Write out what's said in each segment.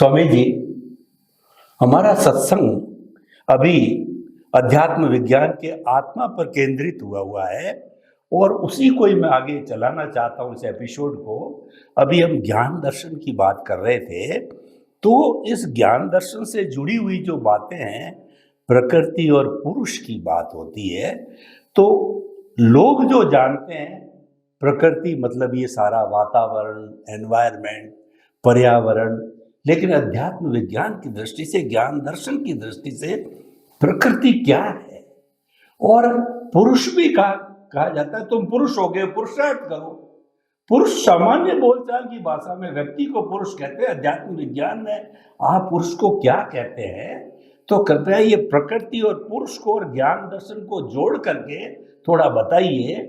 स्वामी जी, हमारा सत्संग अभी अध्यात्म विज्ञान के आत्मा पर केंद्रित हुआ है और उसी को ही मैं आगे चलाना चाहता हूँ इस एपिसोड को। अभी हम ज्ञान दर्शन की बात कर रहे थे, तो इस ज्ञान दर्शन से जुड़ी हुई जो बातें हैं, प्रकृति और पुरुष की बात होती है। तो लोग जो जानते हैं प्रकृति मतलब ये सारा वातावरण, एनवायरनमेंट, पर्यावरण, लेकिन अध्यात्म विज्ञान की दृष्टि से, ज्ञान दर्शन की दृष्टि से प्रकृति क्या है। और पुरुष भी कहा जाता है, तुम पुरुष हो गए, पुरुषार्थ करो। पुरुष सामान्य बोलचाल की भाषा में व्यक्ति को पुरुष कहते हैं। अध्यात्म विज्ञान में आप पुरुष को क्या कहते हैं? तो कृपया ये प्रकृति और पुरुष को और ज्ञान दर्शन को जोड़ करके थोड़ा बताइए,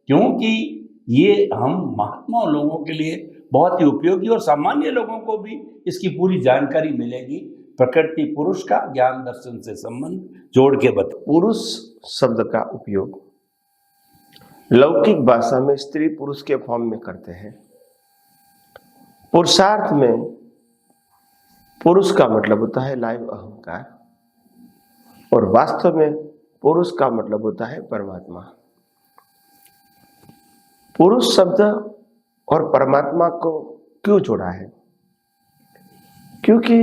क्योंकि ये हम महात्मा लोगों के लिए बहुत ही उपयोगी और सामान्य लोगों को भी इसकी पूरी जानकारी मिलेगी। प्रकृति पुरुष का ज्ञान दर्शन से संबंध जोड़ के बताओ। पुरुष शब्द का उपयोग लौकिक भाषा में स्त्री पुरुष के फॉर्म में करते हैं। पुरुषार्थ में पुरुष का मतलब होता है लाइव अहंकार, और वास्तव में पुरुष का मतलब होता है परमात्मा। पुरुष शब्द और परमात्मा को क्यों जोड़ा है? क्योंकि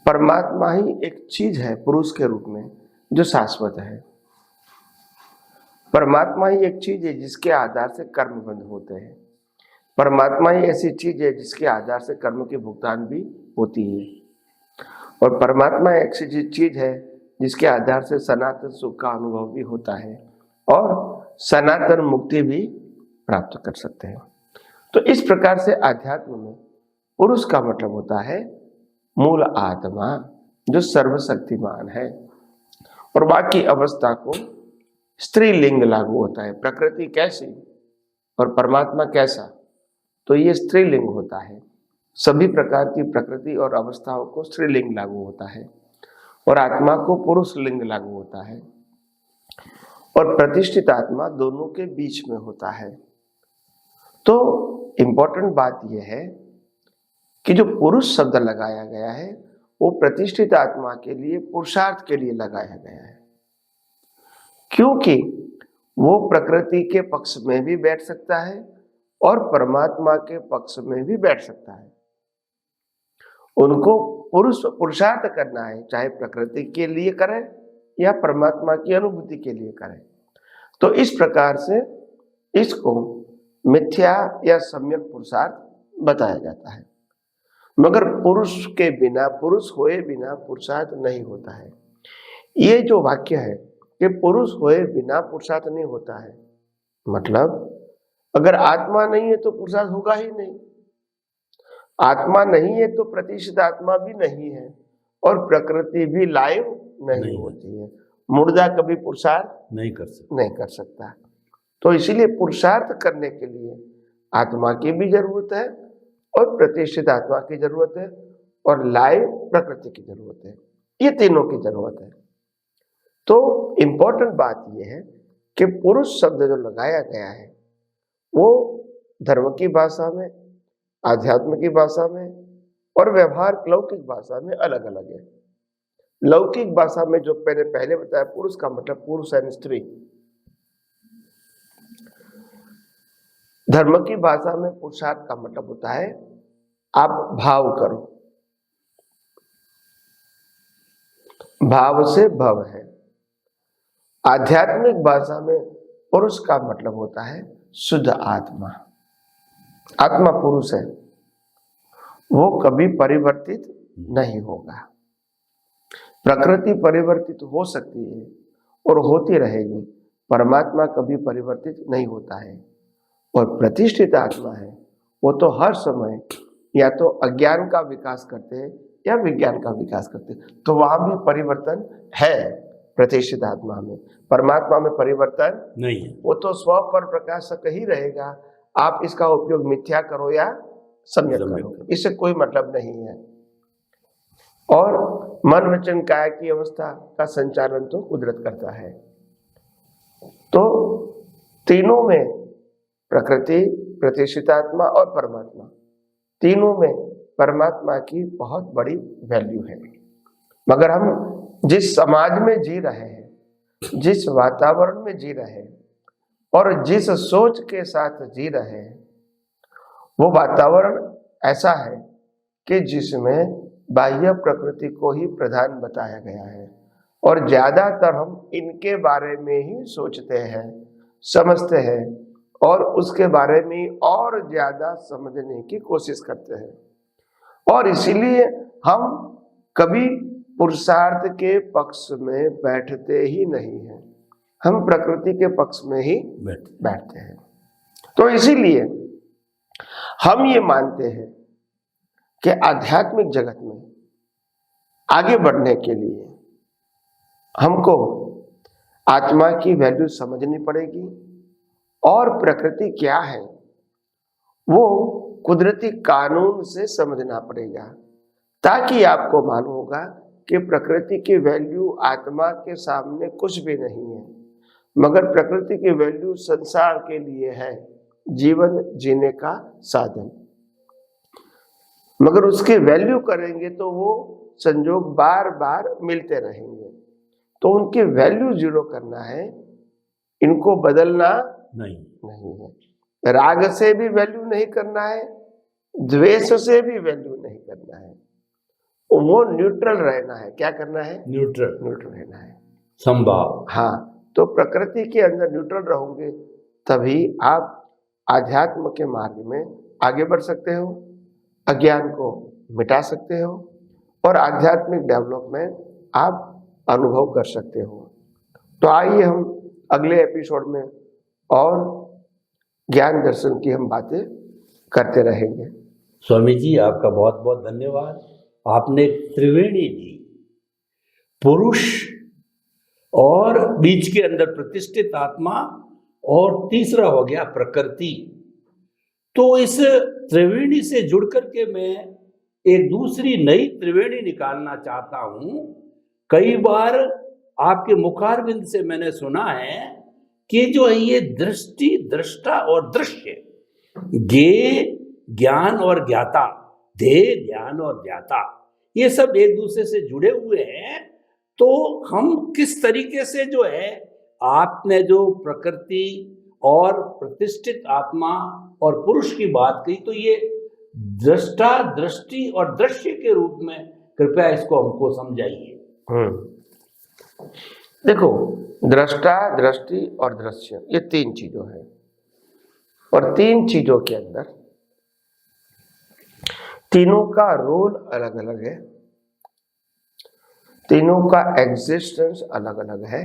परमात्मा ही एक चीज है पुरुष के रूप में जो शाश्वत है। परमात्मा ही एक चीज है जिसके आधार से कर्म बंध होते हैं। परमात्मा ही ऐसी चीज है जिसके आधार से कर्म के भुगतान भी होती है। और परमात्मा एक ऐसी चीज है जिसके आधार से सनातन सुख का अनुभव भी होता है और सनातन मुक्ति भी प्राप्त कर सकते हैं। तो इस प्रकार से अध्यात्म में पुरुष का मतलब होता है मूल आत्मा जो सर्वशक्तिमान है, और बाकी अवस्था को स्त्रीलिंग लागू होता है। प्रकृति कैसी और परमात्मा कैसा, तो ये स्त्रीलिंग होता है। सभी प्रकार की प्रकृति और अवस्थाओं को स्त्रीलिंग लागू होता है और आत्मा को पुरुष लिंग लागू होता है, और प्रतिष्ठित आत्मा दोनों के बीच में होता है। तो इंपॉर्टेंट बात यह है कि जो पुरुष शब्द लगाया गया है वो प्रतिष्ठित आत्मा के लिए, पुरुषार्थ के लिए लगाया गया है, क्योंकि वो प्रकृति के पक्ष में भी बैठ सकता है और परमात्मा के पक्ष में भी बैठ सकता है। उनको पुरुषार्थ करना है, चाहे प्रकृति के लिए करें या परमात्मा की अनुभूति के लिए करें। तो इस प्रकार से इसको मिथ्या या सम्यक पुरुषार्थ बताया जाता है। मगर पुरुष के बिना, पुरुष होए बिना पुरुषार्थ नहीं होता है। ये जो वाक्य है कि पुरुष होए बिना पुरुषार्थ नहीं होता है, मतलब अगर आत्मा नहीं है तो पुरुषार्थ होगा ही नहीं। आत्मा नहीं है तो प्रतिष्ठित आत्मा भी नहीं है, और प्रकृति भी लाइव नहीं होती है। मुर्दा कभी पुरुषार्थ नहीं कर सकता। तो इसीलिए पुरुषार्थ करने के लिए आत्मा की भी जरूरत है और प्रतिष्ठित आत्मा की जरूरत है और लाइव प्रकृति की जरूरत है। ये तीनों की जरूरत है। तो इंपॉर्टेंट बात यह है कि पुरुष शब्द जो लगाया गया है वो धर्म की भाषा में, आध्यात्म की भाषा में और व्यवहार लौकिक भाषा में अलग अलग है। लौकिक भाषा में जो मैंने पहले बताया, पुरुष का मतलब पुरुष एंड स्त्री। धर्म की भाषा में पुरुषार्थ का मतलब होता है आप भाव करो। भाव से भव है। आध्यात्मिक भाषा में पुरुष का मतलब होता है शुद्ध आत्मा। आत्मा पुरुष है, वो कभी परिवर्तित नहीं होगा। प्रकृति परिवर्तित हो सकती है और होती रहेगी, परमात्मा कभी परिवर्तित नहीं होता है। और प्रतिष्ठित आत्मा है वो तो हर समय या तो अज्ञान का विकास करते हैं या विज्ञान का विकास करते हैं। तो वहां भी परिवर्तन है प्रतिष्ठित आत्मा में। परमात्मा में परिवर्तन नहीं है, वो तो स्व पर प्रकाशक ही रहेगा। आप इसका उपयोग मिथ्या करो या सम्यक करो, इससे कोई मतलब नहीं है। और मन वचन काया की अवस्था का संचालन तो कुदरत करता है। तो तीनों में, प्रकृति, प्रतिष्ठित आत्मा और परमात्मा, तीनों में परमात्मा की बहुत बड़ी वैल्यू है। मगर हम जिस समाज में जी रहे हैं, जिस वातावरण में जी रहे हैं और जिस सोच के साथ जी रहे हैं, वो वातावरण ऐसा है कि जिसमें बाह्य प्रकृति को ही प्रधान बताया गया है और ज्यादातर हम इनके बारे में ही सोचते हैं, समझते हैं और उसके बारे में और ज्यादा समझने की कोशिश करते हैं। और इसीलिए हम कभी पुरुषार्थ के पक्ष में बैठते ही नहीं हैं, हम प्रकृति के पक्ष में ही बैठते हैं। तो इसीलिए हम ये मानते हैं कि आध्यात्मिक जगत में आगे बढ़ने के लिए हमको आत्मा की वैल्यू समझनी पड़ेगी और प्रकृति क्या है वो कुदरती कानून से समझना पड़ेगा, ताकि आपको मालूम होगा कि प्रकृति की वैल्यू आत्मा के सामने कुछ भी नहीं है, मगर प्रकृति की वैल्यू संसार के लिए है, जीवन जीने का साधन। मगर उसकी वैल्यू करेंगे तो वो संजोग बार बार मिलते रहेंगे, तो उनकी वैल्यू जीरो करना है, इनको बदलना नहीं है। राग से भी वैल्यू नहीं करना है, द्वेष से भी वैल्यू नहीं करना है, वो न्यूट्रल रहना है। क्या करना है? न्यूट्रल रहना है, संभाव। हाँ, तो प्रकृति के अंदर न्यूट्रल रहोगे तभी आप आध्यात्म के मार्ग में आगे बढ़ सकते हो, अज्ञान को मिटा सकते हो और आध्यात्मिक डेवलपमेंट आप अनुभव कर सकते हो। तो आइए हम अगले एपिसोड में और ज्ञान दर्शन की हम बातें करते रहेंगे। स्वामी जी, आपका बहुत बहुत धन्यवाद। आपने त्रिवेणी जी, पुरुष और बीच के अंदर प्रतिष्ठित आत्मा और तीसरा हो गया प्रकृति। तो इस त्रिवेणी से जुड़ करके मैं एक दूसरी नई त्रिवेणी निकालना चाहता हूं। कई बार आपके मुखारविंद से मैंने सुना है कि जो है ये दृष्टि, दृष्टा और दृश्य, ज्ञेय ज्ञान और ज्ञाता, ध्येय ज्ञान और ज्ञाता, ये सब एक दूसरे से जुड़े हुए हैं। तो हम किस तरीके से जो है, आपने जो प्रकृति और प्रतिष्ठित आत्मा और पुरुष की बात कही, तो ये दृष्टा, दृष्टि और दृश्य के रूप में कृपया इसको हमको समझाइए। देखो, दृष्टा, दृष्टि और दृश्य, ये तीन चीजों है और तीन चीजों के अंदर तीनों का रोल अलग अलग है, तीनों का एग्जिस्टेंस अलग अलग है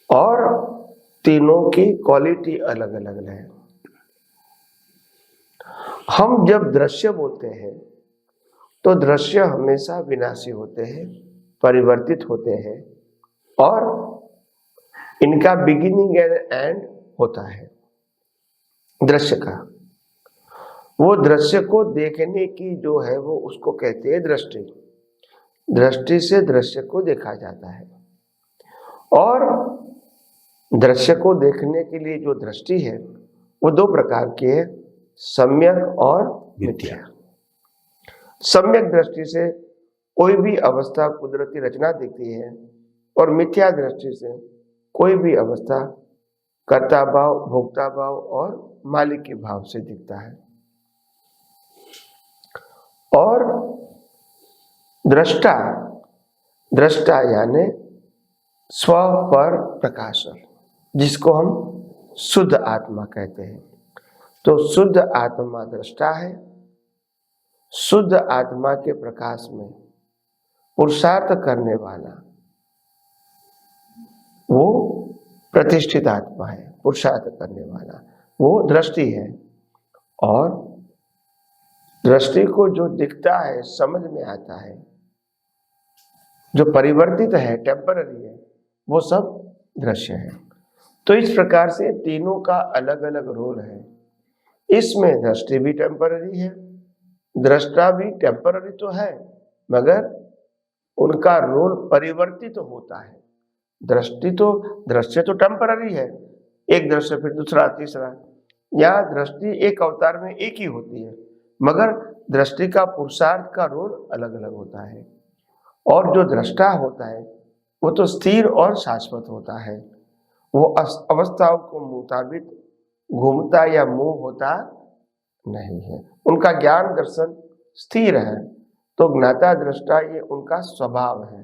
और तीनों की क्वालिटी अलग अलग है। हम जब दृश्य बोलते हैं तो दृश्य हमेशा विनाशी होते हैं, परिवर्तित होते हैं और इनका बिगिनिंग एंड एंड होता है दृश्य का। वो दृश्य को देखने की जो है वो उसको कहते हैं दृष्टि। दृष्टि से दृश्य को देखा जाता है और दृश्य को देखने के लिए जो दृष्टि है वो दो प्रकार की है, सम्यक और मिथ्या। सम्यक दृष्टि से कोई भी अवस्था कुदरती रचना दिखती है और मिथ्या दृष्टि से कोई भी अवस्था कर्ता भाव, भोक्ता भाव और मालिक के भाव से दिखता है। और दृष्टा, दृष्टा यानी स्व पर प्रकाशन, जिसको हम शुद्ध आत्मा कहते हैं। तो शुद्ध आत्मा दृष्टा है। शुद्ध आत्मा के प्रकाश में पुरुषार्थ करने वाला वो प्रतिष्ठित आत्मा है, पुरुषार्थ करने वाला वो दृष्टि है। और दृष्टि को जो दिखता है, समझ में आता है, जो परिवर्तित है, टेम्पररी है, वो सब दृश्य है। तो इस प्रकार से तीनों का अलग अलग रोल है। इसमें दृष्टि भी टेम्पररी है, दृष्टा भी टेम्पररी तो है, मगर उनका रोल परिवर्तित होता है। दृश्य तो टेम्पररी है, एक दृश्य फिर दूसरा, तीसरा। यहाँ दृष्टि एक अवतार में एक ही होती है, मगर दृष्टि का पुरुषार्थ का रोल अलग अलग होता है। और जो दृष्टा होता है वो तो स्थिर और शाश्वत होता है, वो अवस्थाओं को मुताबिक घूमता या मूव होता नहीं है। उनका ज्ञान दर्शन स्थिर है, तो ज्ञाता दृष्टा ये उनका स्वभाव है।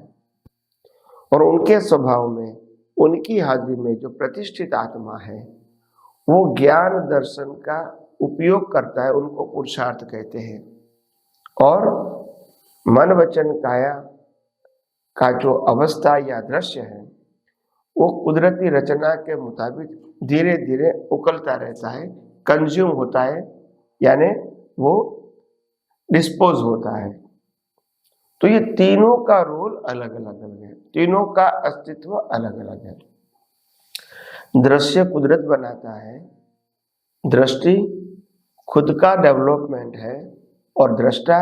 और उनके स्वभाव में, उनकी हाजिरी में जो प्रतिष्ठित आत्मा है वो ज्ञान दर्शन का उपयोग करता है, उनको पुरुषार्थ कहते हैं। और मन वचन काया का जो अवस्था या दृश्य है वो कुदरती रचना के मुताबिक धीरे धीरे उकलता रहता है, कंज्यूम होता है, यानी वो डिस्पोज होता है। तो ये तीनों का रोल अलग अलग है, तीनों का अस्तित्व अलग अलग है। दृश्य कुदरत बनाता है, दृष्टि खुद का डेवलपमेंट है, और दृष्टा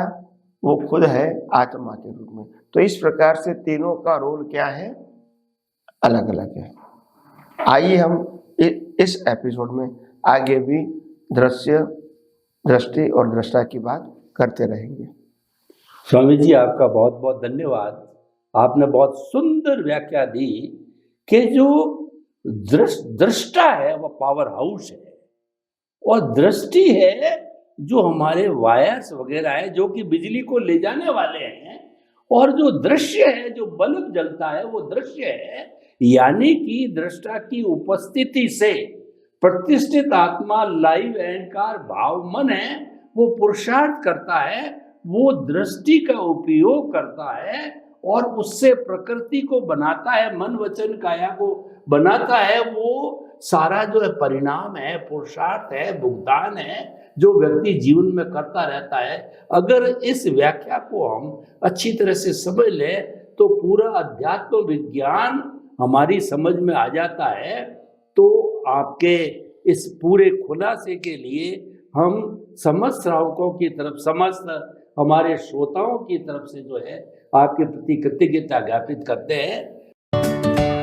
वो खुद है आत्मा के रूप में। तो इस प्रकार से तीनों का रोल क्या है, अलग अलग है। आइए हम इस एपिसोड में आगे भी दृश्य, दृष्टि और दृष्टा की बात करते रहेंगे। स्वामी जी, आपका बहुत बहुत धन्यवाद। आपने बहुत सुंदर व्याख्या दी कि जो दृष्टा है वह पावर हाउस है, और दृष्टि है जो हमारे वायर्स वगैरह है जो कि बिजली को ले जाने वाले हैं, और जो दृश्य है, जो बल्ब जलता है वो दृश्य है। यानी कि दृष्टा की उपस्थिति से प्रतिष्ठित आत्मा लाइव एंकार भाव मन है, वो पुरुषार्थ करता है, वो दृष्टि का उपयोग करता है और उससे प्रकृति को बनाता है, मन वचन काया को बनाता है। वो सारा जो है परिणाम है, पुरुषार्थ है, भुगतान है, जो व्यक्ति जीवन में करता रहता है। अगर इस व्याख्या को हम अच्छी तरह से समझ ले तो पूरा अध्यात्म विज्ञान हमारी समझ में आ जाता है। तो आपके इस पूरे खुलासे के लिए हम समस्त श्रावकों की तरफ, समस्त हमारे श्रोताओं की तरफ से जो है आपके प्रति कृतज्ञता ज्ञापित करते हैं।